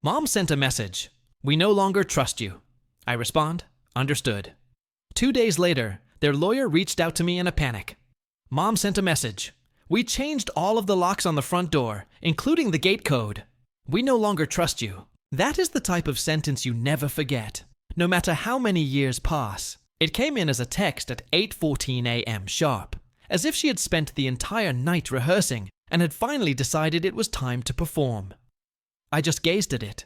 Mom sent a message. We no longer trust you. I respond, understood. 2 days later, their lawyer reached out to me in a panic. Mom sent a message. We changed all of the locks on the front door, including the gate code. We no longer trust you. That is the type of sentence you never forget, no matter how many years pass. It came in as a text at 8:14 a.m. sharp, as if she had spent the entire night rehearsing and had finally decided it was time to perform. I just gazed at it.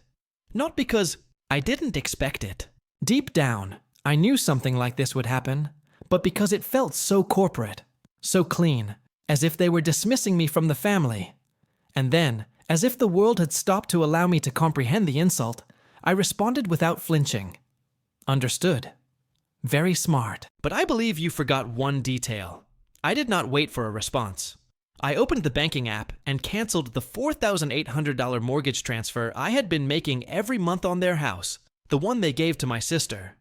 Not because I didn't expect it. Deep down, I knew something like this would happen, but because it felt so corporate, so clean, as if they were dismissing me from the family. And then, as if the world had stopped to allow me to comprehend the insult, I responded without flinching. Understood. Very smart. But I believe you forgot one detail. I did not wait for a response. I opened the banking app and canceled the $4,800 mortgage transfer I had been making every month on their house, the one they gave to my sister.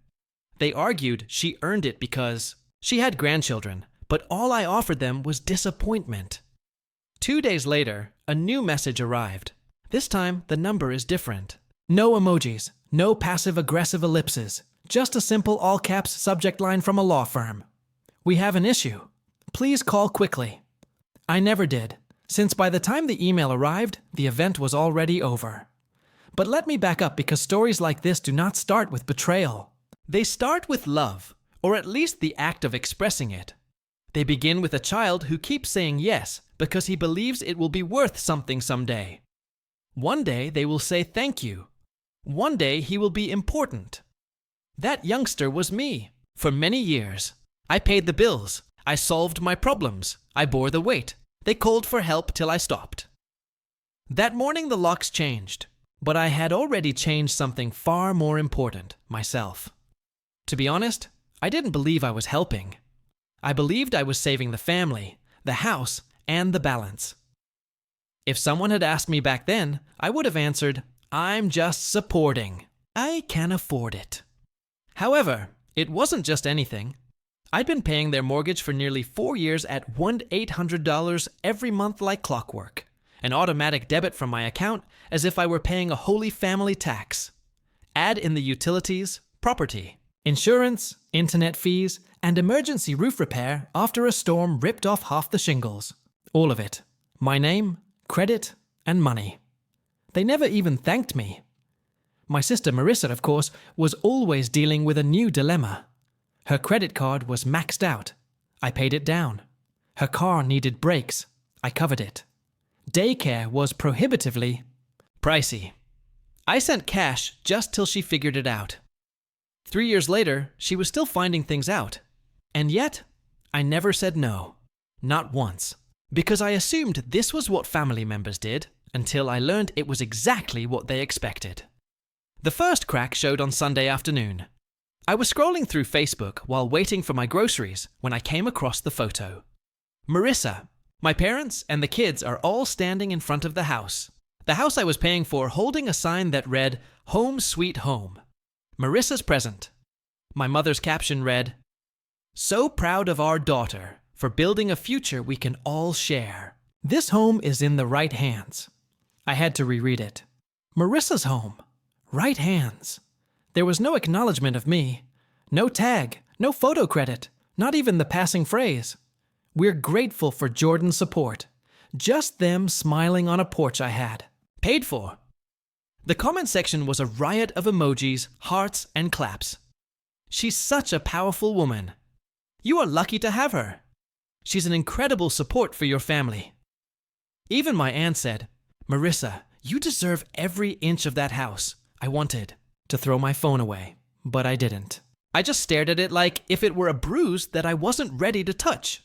They argued she earned it because she had grandchildren, but all I offered them was disappointment. 2 days later, a new message arrived. This time, the number is different. No emojis, no passive-aggressive ellipses, just a simple all-caps subject line from a law firm. We have an issue. Please call quickly. I never did, since by the time the email arrived, the event was already over. But let me back up because stories like this do not start with betrayal. They start with love, or at least the act of expressing it. They begin with a child who keeps saying yes because he believes it will be worth something someday. One day they will say thank you. One day he will be important. That youngster was me. For many years, I paid the bills. I solved my problems. I bore the weight. They called for help till I stopped. That morning the locks changed, but I had already changed something far more important, myself. To be honest, I didn't believe I was helping. I believed I was saving the family, the house, and the balance. If someone had asked me back then, I would have answered, I'm just supporting. I can afford it. However, it wasn't just anything. I'd been paying their mortgage for nearly 4 years at $1,800 every month like clockwork, an automatic debit from my account as if I were paying a holy family tax. Add in the utilities, property, insurance, internet fees, and emergency roof repair after a storm ripped off half the shingles. All of it. My name, credit, and money. They never even thanked me. My sister Marissa, of course, was always dealing with a new dilemma. Her credit card was maxed out. I paid it down. Her car needed brakes. I covered it. Daycare was prohibitively pricey. I sent cash just till she figured it out. 3 years later, she was still finding things out. And yet, I never said no. Not once. Because I assumed this was what family members did until I learned it was exactly what they expected. The first crack showed on Sunday afternoon. I was scrolling through Facebook while waiting for my groceries when I came across the photo. Marissa, my parents, and the kids are all standing in front of the house. The house I was paying for holding a sign that read, Home Sweet Home. Marissa's present. My mother's caption read, So proud of our daughter for building a future we can all share. This home is in the right hands. I had to reread it. Marissa's home. Right hands. There was no acknowledgement of me. No tag, no photo credit, not even the passing phrase. We're grateful for Jordan's support. Just them smiling on a porch I had. Paid for. The comment section was a riot of emojis, hearts, and claps. She's such a powerful woman. You are lucky to have her. She's an incredible support for your family. Even my aunt said, Marissa, you deserve every inch of that house. I wanted to throw my phone away, but I didn't. I just stared at it like if it were a bruise that I wasn't ready to touch.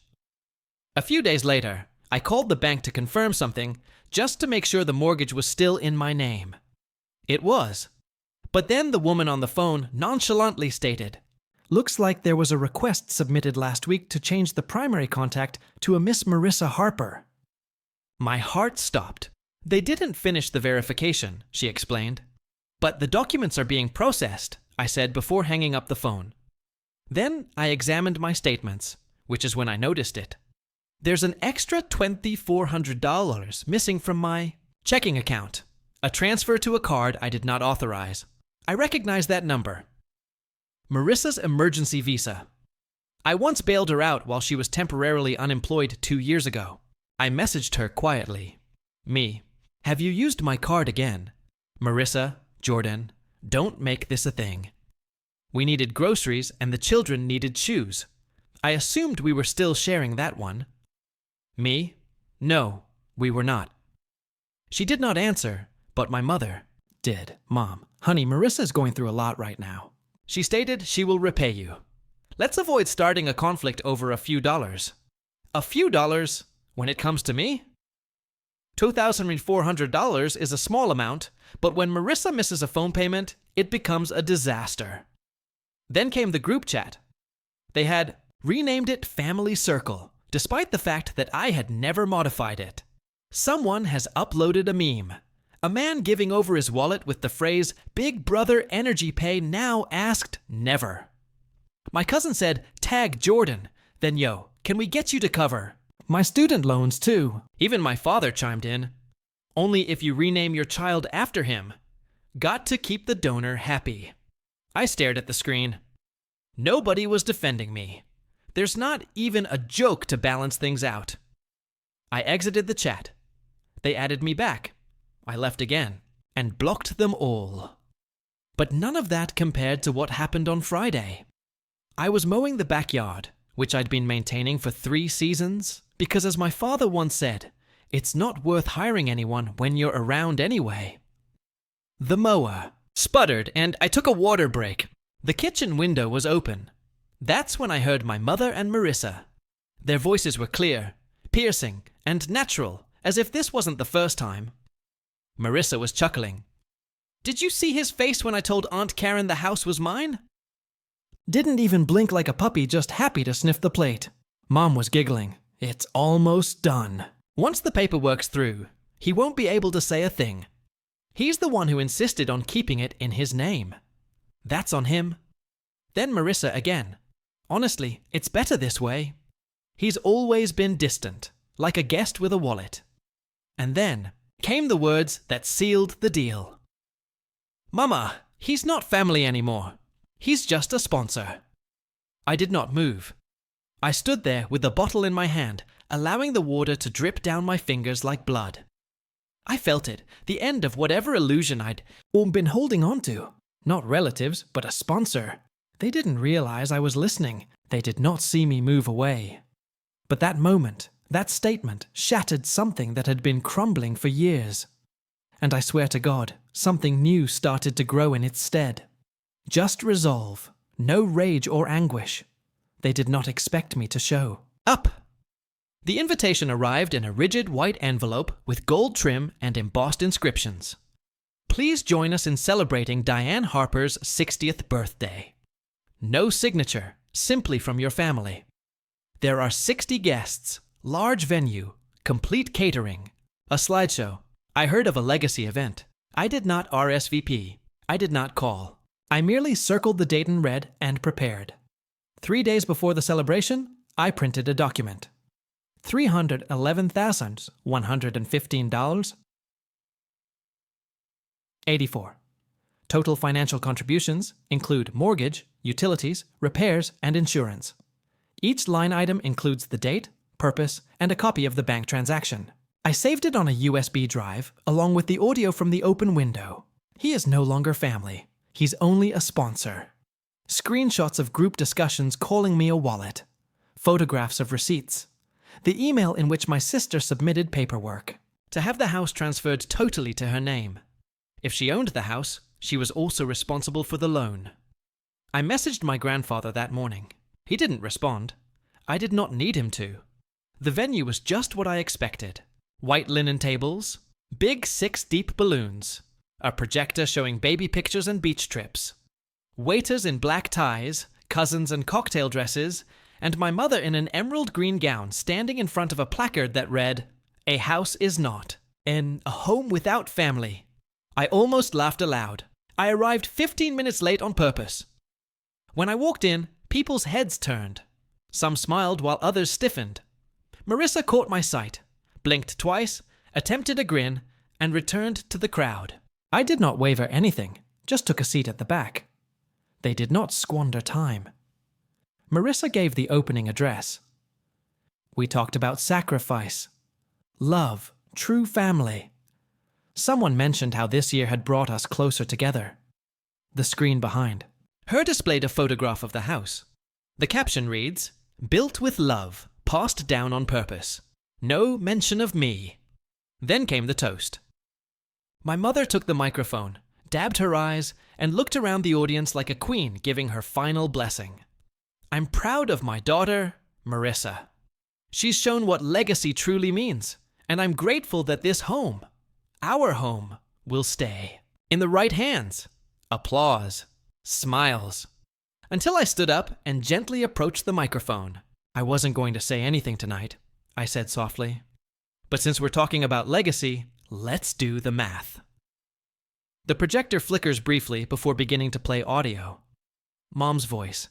A few days later, I called the bank to confirm something just to make sure the mortgage was still in my name. It was. But then the woman on the phone nonchalantly stated, Looks like there was a request submitted last week to change the primary contact to a Miss Marissa Harper. My heart stopped. They didn't finish the verification, she explained. But the documents are being processed, I said before hanging up the phone. Then I examined my statements, which is when I noticed it. There's an extra $2,400 missing from my checking account, A transfer to a card I did not authorize. I recognize that number. Marissa's emergency visa. I once bailed her out while she was temporarily unemployed 2 years ago. I messaged her quietly. Me. Have you used my card again? Marissa, Jordan, don't make this a thing. We needed groceries and the children needed shoes. I assumed we were still sharing that one. Me? No, we were not. She did not answer, but my mother did. Mom, honey, Marissa's going through a lot right now. She stated she will repay you. Let's avoid starting a conflict over a few dollars. A few dollars when it comes to me? $2,400 is a small amount, but when Marissa misses a phone payment, it becomes a disaster. Then came the group chat. They had renamed it Family Circle, despite the fact that I had never modified it. Someone has uploaded a meme. A man giving over his wallet with the phrase, "Big Brother Energy Pay now asked never." My cousin said, "Tag Jordan." Then, "Yo, can we get you to cover my student loans too?" Even my father chimed in. "Only if you rename your child after him. Got to keep the donor happy." I stared at the screen. Nobody was defending me. There's not even a joke to balance things out. I exited the chat. They added me back. I left again and blocked them all. But none of that compared to what happened on Friday. I was mowing the backyard, which I'd been maintaining for 3 seasons, because as my father once said, it's not worth hiring anyone when you're around anyway. The mower sputtered and I took a water break. The kitchen window was open. That's when I heard my mother and Marissa. Their voices were clear, piercing, and natural, as if this wasn't the first time. Marissa was chuckling. "Did you see his face when I told Aunt Karen the house was mine?" Didn't even blink like a puppy, just happy to sniff the plate. Mom was giggling. "It's almost done. Once the paperwork's through, he won't be able to say a thing. He's the one who insisted on keeping it in his name. That's on him." Then Marissa again. "Honestly, it's better this way. He's always been distant, like a guest with a wallet." And then came the words that sealed the deal. "Mama, he's not family anymore. He's just a sponsor." I did not move. I stood there with the bottle in my hand, allowing the water to drip down my fingers like blood. I felt it, the end of whatever illusion I'd been holding on to. Not relatives, but a sponsor. They didn't realize I was listening. They did not see me move away. But that moment, that statement, shattered something that had been crumbling for years. And I swear to God, something new started to grow in its stead. Just resolve, no rage or anguish. They did not expect me to show up. The invitation arrived in a rigid white envelope with gold trim and embossed inscriptions. "Please join us in celebrating Diane Harper's 60th birthday." No signature, simply from your family. There are 60 guests, large venue, complete catering, a slideshow. I heard of a legacy event. I did not RSVP. I did not call. I merely circled the date in red and prepared. 3 days before the celebration, I printed a document. $311,115.84. Total financial contributions include mortgage, utilities, repairs, and insurance. Each line item includes the date, purpose, and a copy of the bank transaction. I saved it on a USB drive, along with the audio from the open window. He is no longer family. He's only a sponsor. Screenshots of group discussions calling me a wallet. Photographs of receipts. The email in which my sister submitted paperwork to have the house transferred totally to her name. If she owned the house, she was also responsible for the loan. I messaged my grandfather that morning. He didn't respond. I did not need him to. The venue was just what I expected. White linen tables, big 6-deep balloons, a projector showing baby pictures and beach trips, waiters in black ties, cousins in cocktail dresses, and my mother in an emerald green gown standing in front of a placard that read, "A house is not, in a home without family." I almost laughed aloud. I arrived 15 minutes late on purpose. When I walked in, people's heads turned. Some smiled while others stiffened. Marissa caught my sight, blinked twice, attempted a grin, and returned to the crowd. I did not waver anything, just took a seat at the back. They did not squander time. Marissa gave the opening address. We talked about sacrifice, love, true family. Someone mentioned how this year had brought us closer together. The screen behind. Her displayed a photograph of the house. The caption reads, "Built with love, passed down on purpose. No mention of me." Then came the toast. My mother took the microphone, dabbed her eyes, and looked around the audience like a queen giving her final blessing. I'm proud of my daughter, Marissa. She's shown what legacy truly means, and I'm grateful that this home, our home, will stay. In the right hands. Applause. Smiles. Until I stood up and gently approached the microphone. I wasn't going to say anything tonight, I said softly. But since we're talking about legacy, let's do the math. The projector flickers briefly before beginning to play audio. Mom's voice.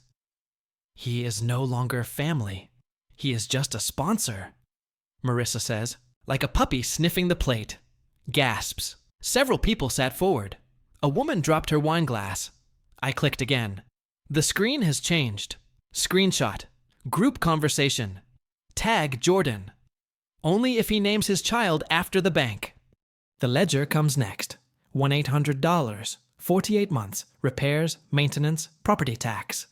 He is no longer family. He is just a sponsor, Marissa says, like a puppy sniffing the plate. Gasps. Several people sat forward. A woman dropped her wine glass. I clicked again. The screen has changed. Screenshot. Group conversation. Tag Jordan. Only if he names his child after the bank. The ledger comes next. $1-800, 48 months, repairs, maintenance, property tax.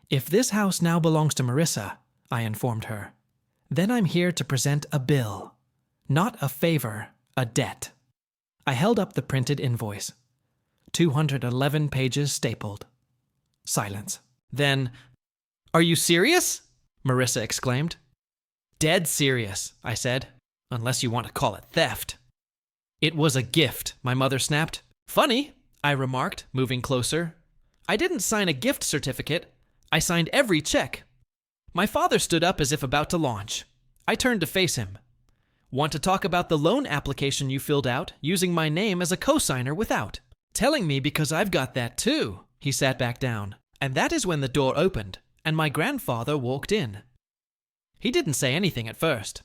If this house now belongs to Marissa, I informed her, then I'm here to present a bill. Not a favor, a debt. I held up the printed invoice. 211 pages stapled. Silence. Then, "Are you serious?" Marissa exclaimed. "Dead serious," I said, "unless you want to call it theft." "It was a gift," my mother snapped. "Funny," I remarked, moving closer. "I didn't sign a gift certificate. I signed every check." My father stood up as if about to launch. I turned to face him. "Want to talk about the loan application you filled out using my name as a cosigner without? Telling me because I've got that too." He sat back down, and that is when the door opened, and my grandfather walked in. He didn't say anything at first.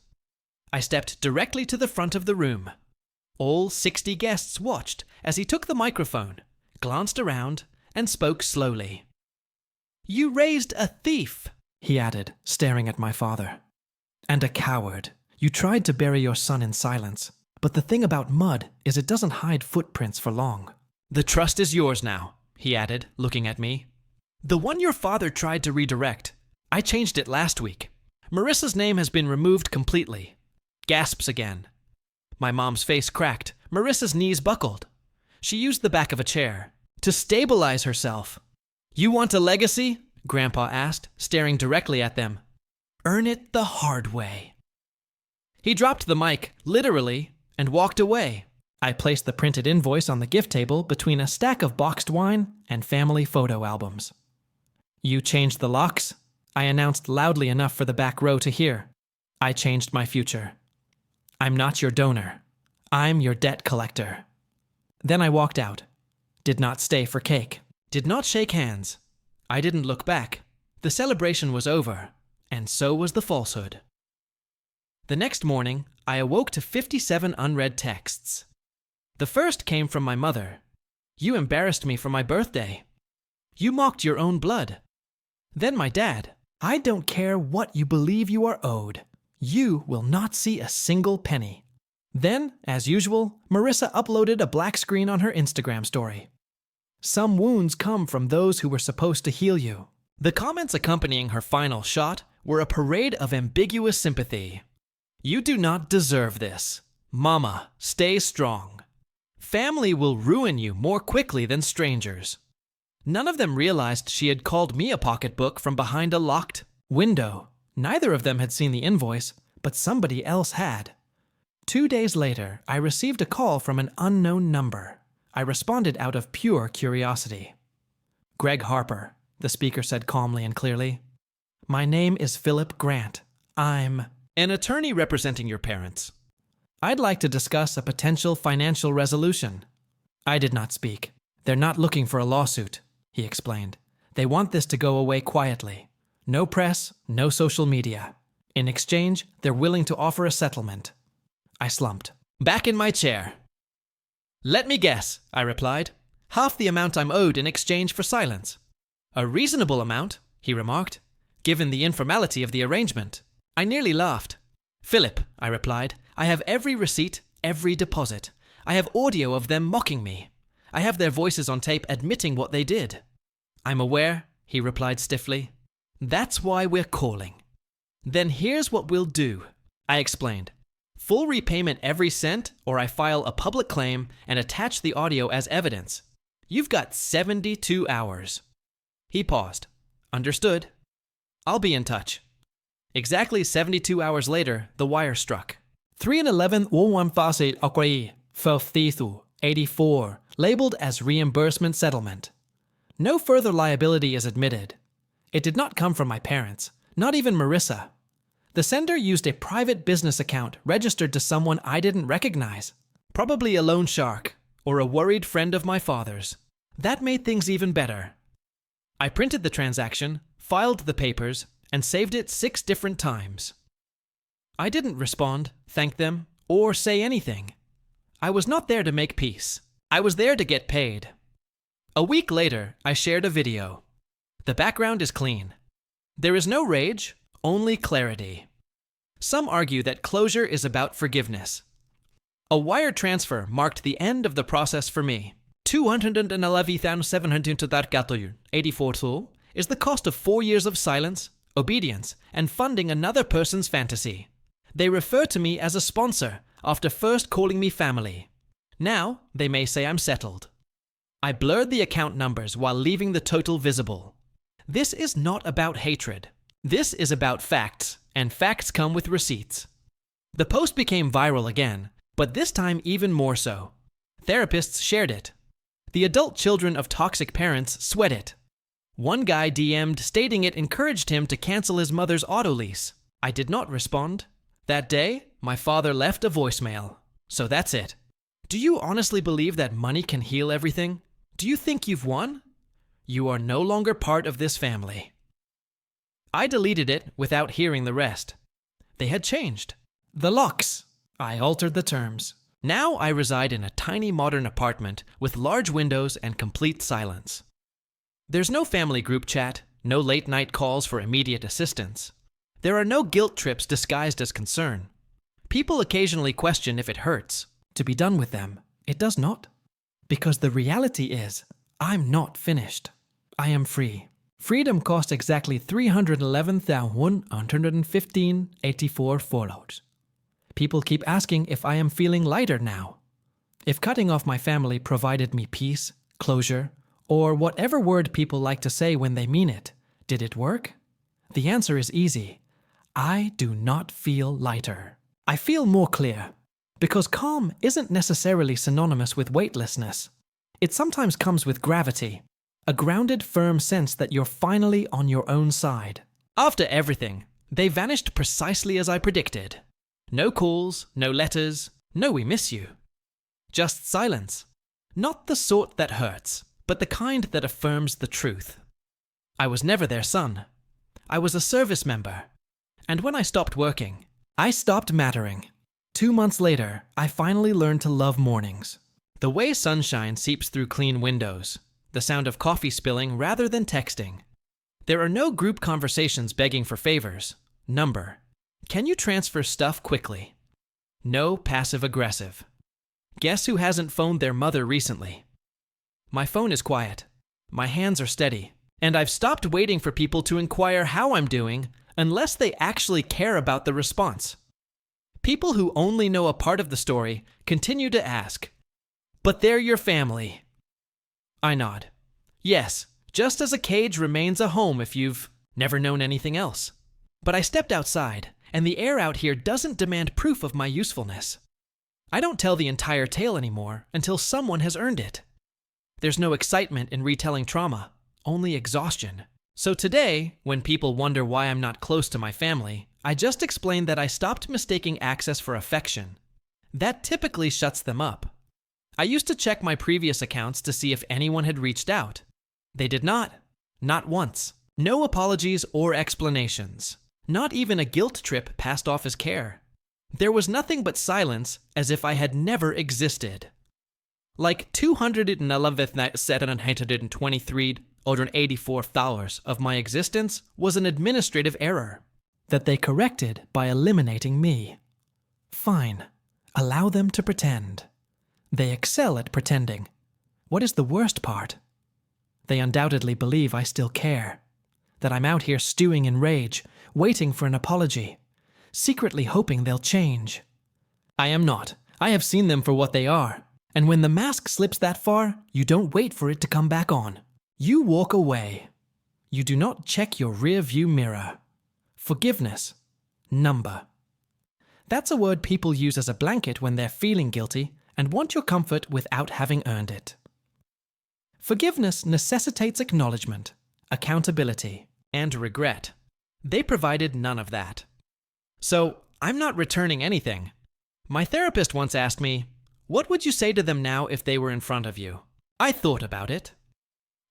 I stepped directly to the front of the room. All 60 guests watched as he took the microphone, glanced around, and spoke slowly. "You raised a thief," he added, staring at my father. "And a coward. You tried to bury your son in silence. But the thing about mud is it doesn't hide footprints for long." "The trust is yours now," he added, looking at me. "The one your father tried to redirect. I changed it last week. Marissa's name has been removed completely." Gasps again. My mom's face cracked. Marissa's knees buckled. She used the back of a chair to stabilize herself. "You want a legacy?" Grandpa asked, staring directly at them. "Earn it the hard way." He dropped the mic, literally, and walked away. I placed the printed invoice on the gift table between a stack of boxed wine and family photo albums. "You changed the locks?" I announced loudly enough for the back row to hear. "I changed my future. I'm not your donor. I'm your debt collector." Then I walked out. Did not stay for cake. Did not shake hands. I didn't look back. The celebration was over, and so was the falsehood. The next morning, I awoke to 57 unread texts. The first came from my mother. "You embarrassed me for my birthday. You mocked your own blood." Then my dad. "I don't care what you believe you are owed. You will not see a single penny." Then, as usual, Marissa uploaded a black screen on her Instagram story. "Some wounds come from those who were supposed to heal you." The comments accompanying her final shot were a parade of ambiguous sympathy. "You do not deserve this. Mama, stay strong. Family will ruin you more quickly than strangers." None of them realized she had called me a pocketbook from behind a locked window. Neither of them had seen the invoice, but somebody else had. 2 days later, I received a call from an unknown number. I responded out of pure curiosity. "Greg Harper," the speaker said calmly and clearly. "My name is Philip Grant. I'm an attorney representing your parents. I'd like to discuss a potential financial resolution." I did not speak. "They're not looking for a lawsuit," he explained. "They want this to go away quietly. No press, no social media. In exchange, they're willing to offer a settlement." I slumped. Back in my chair. "Let me guess," I replied. "Half the amount I'm owed in exchange for silence." "A reasonable amount," he remarked, "given the informality of the arrangement." I nearly laughed. "Philip," I replied, "I have every receipt, every deposit. I have audio of them mocking me. I have their voices on tape admitting what they did." "I'm aware," he replied stiffly. "That's why we're calling." "Then here's what we'll do," I explained. "Full repayment every cent, or I file a public claim and attach the audio as evidence. You've got 72 hours. He paused. "Understood. I'll be in touch." Exactly 72 hours later, the wire struck. 311 agree, 84, labeled as reimbursement settlement. No further liability is admitted. It did not come from my parents, not even Marissa. The sender used a private business account registered to someone I didn't recognize. Probably a loan shark, or a worried friend of my father's. That made things even better. I printed the transaction, filed the papers, and saved it 6 different times. I didn't respond, thank them, or say anything. I was not there to make peace. I was there to get paid. A week later, I shared a video. The background is clean. There is no rage, only clarity. Some argue that closure is about forgiveness. A wire transfer marked the end of the process for me. 211,784 is the cost of 4 years of silence, obedience, and funding another person's fantasy. They refer to me as a sponsor after first calling me family. Now, they may say I'm settled. I blurred the account numbers while leaving the total visible. This is not about hatred. This is about facts, and facts come with receipts. The post became viral again, but this time even more so. Therapists shared it. The adult children of toxic parents sweat it. One guy DM'd stating it encouraged him to cancel his mother's auto lease. I did not respond. That day, my father left a voicemail. So that's it. Do you honestly believe that money can heal everything? Do you think you've won? You are no longer part of this family. I deleted it without hearing the rest. They had changed. The locks. I altered the terms. Now I reside in a tiny modern apartment with large windows and complete silence. There's no family group chat, no late-night calls for immediate assistance. There are no guilt trips disguised as concern. People occasionally question if it hurts to be done with them. It does not. Because the reality is, I'm not finished. I am free. Freedom cost exactly 311,115.84 follows. People keep asking if I am feeling lighter now. If cutting off my family provided me peace, closure, or whatever word people like to say when they mean it, did it work? The answer is easy. I do not feel lighter. I feel more clear. Because calm isn't necessarily synonymous with weightlessness. It sometimes comes with gravity. A grounded, firm sense that you're finally on your own side. After everything, they vanished precisely as I predicted. No calls, no letters, no "we miss you." Just silence. Not the sort that hurts, but the kind that affirms the truth. I was never their son. I was a service member. And when I stopped working, I stopped mattering. 2 months later, I finally learned to love mornings. The way sunshine seeps through clean windows. The sound of coffee spilling rather than texting. There are no group conversations begging for favors. Number. Can you transfer stuff quickly? No passive-aggressive. Guess who hasn't phoned their mother recently? My phone is quiet. My hands are steady. And I've stopped waiting for people to inquire how I'm doing unless they actually care about the response. People who only know a part of the story continue to ask, "But they're your family." I nod. Yes, just as a cage remains a home if you've never known anything else. But I stepped outside, and the air out here doesn't demand proof of my usefulness. I don't tell the entire tale anymore until someone has earned it. There's no excitement in retelling trauma, only exhaustion. So today, when people wonder why I'm not close to my family, I just explain that I stopped mistaking access for affection. That typically shuts them up. I used to check my previous accounts to see if anyone had reached out. They did not. Not once. No apologies or explanations. Not even a guilt trip passed off as care. There was nothing but silence, as if I had never existed. Like 211,723 hours of my existence was an administrative error that they corrected by eliminating me. Fine. Allow them to pretend. They excel at pretending. What is the worst part? They undoubtedly believe I still care, that I'm out here stewing in rage, waiting for an apology, secretly hoping they'll change. I am not. I have seen them for what they are. And when the mask slips that far, you don't wait for it to come back on. You walk away. You do not check your rear-view mirror. Forgiveness. Number. That's a word people use as a blanket when they're feeling guilty and want your comfort without having earned it. Forgiveness necessitates acknowledgement, accountability, and regret. They provided none of that. So, I'm not returning anything. My therapist once asked me, "What would you say to them now if they were in front of you?" I thought about it.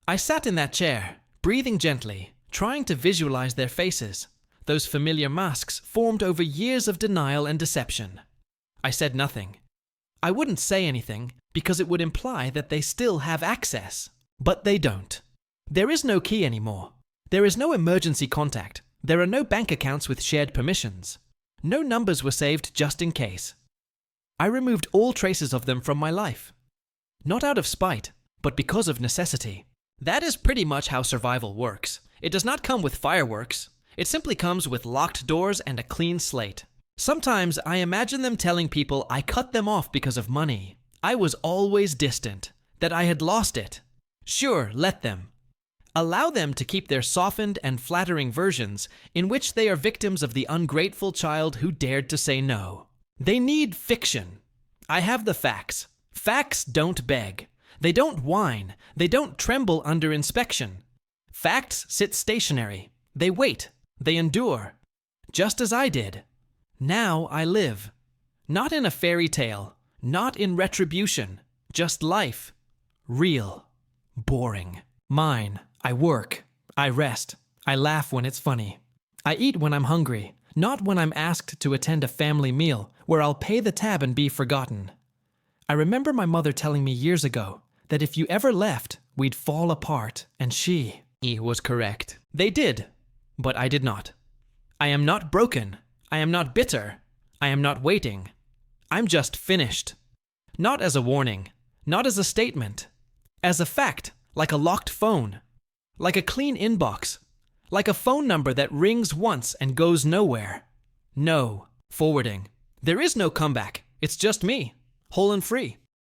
I sat in that chair, breathing gently, trying to visualize their faces, those familiar masks formed over years of denial and deception. I said nothing. I wouldn't say anything because it would imply that they still have access. But they don't. There is no key anymore. There is no emergency contact. There are no bank accounts with shared permissions. No numbers were saved just in case. I removed all traces of them from my life. Not out of spite, but because of necessity. That is pretty much how survival works. It does not come with fireworks. It simply comes with locked doors and a clean slate. Sometimes I imagine them telling people I cut them off because of money. I was always distant, that I had lost it. Sure, let them. Allow them to keep their softened and flattering versions in which they are victims of the ungrateful child who dared to say no. They need fiction. I have the facts. Facts don't beg. They don't whine. They don't tremble under inspection. Facts sit stationary. They wait. They endure. Just as I did. Now I live. Not in a fairy tale. Not in retribution. Just life. Real. Boring. Mine. I work. I rest. I laugh when it's funny. I eat when I'm hungry, not when I'm asked to attend a family meal where I'll pay the tab and be forgotten. I remember my mother telling me years ago that if you ever left, we'd fall apart, and she was correct. They did, but I did not. I am not broken. I am not bitter. I am not waiting. I'm just finished. Not as a warning, not as a statement, as a fact, like a locked phone. Like a clean inbox. Like a phone number that rings once and goes nowhere. No. Forwarding. There is no comeback. It's just me. Whole and free.